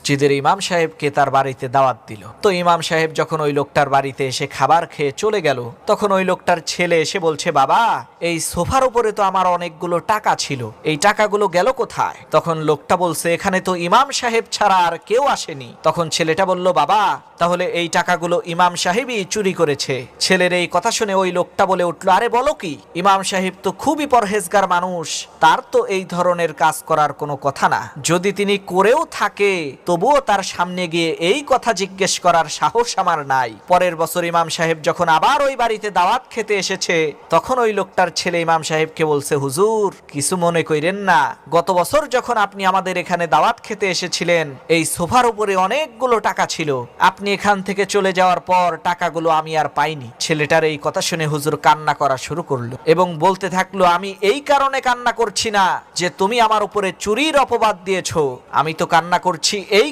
মসজিদের ইমাম সাহেবকে তার বাড়িতে দাওয়াত দিল। তো ইমাম সাহেব যখন ওই লোকটার বাড়িতে এসে খাবার খেয়ে চলে গেল, তখন ওই লোকটার ছেলে এসে বলছে, বাবা এই সোফার উপরে তো আমার অনেকগুলো টাকা ছিল, এই টাকাগুলো গেল কোথায়? তখন লোকটা বলছে, এখানে তো ইমাম সাহেব ছাড়া আর কেউ আসেনি। তখন ছেলেটা বলল, বাবা তাহলে এই টাকাগুলো ইমাম সাহেবই চুরি করেছে। ছেলের এই কথা শুনে ওই লোকটা বলে উঠল, আরে বলো কি, ইমাম সাহেব তো খুবই পরহেজগার মানুষ, তার তো এই ধরনের কাজ করার কোনো কথা না। যদি তিনি করেও থাকে তবুও তার সামনে গিয়ে এই কথা জিজ্ঞেস করার সাহস আমার নাই। পরের বছর ইমাম সাহেব যখন আবার ওই বাড়িতে দাওয়াত খেতে এসেছে, তখন ওই লোকটার ছেলে ইমাম সাহেবকে বলছে, হুজুর কিছু মনে কইরেন না, গত বছর যখন আপনি আমাদের এখানে দাওয়াত খেতে এসেছিলেন এই সোফার উপরে অনেকগুলো টাকা ছিল, আপনি এখান থেকে চলে যাওয়ার পর টাকাগুলো আমি আর পাইনি। ছেলেটার এই কথা শুনে হুজুর কান্না করা শুরু করলো এবং বলতে থাকলো, আমি এই কারণে কান্না করছি না যে তুমি আমার উপরে চুরির অপবাদ দিয়েছো, আমি তো কান্না করছি এই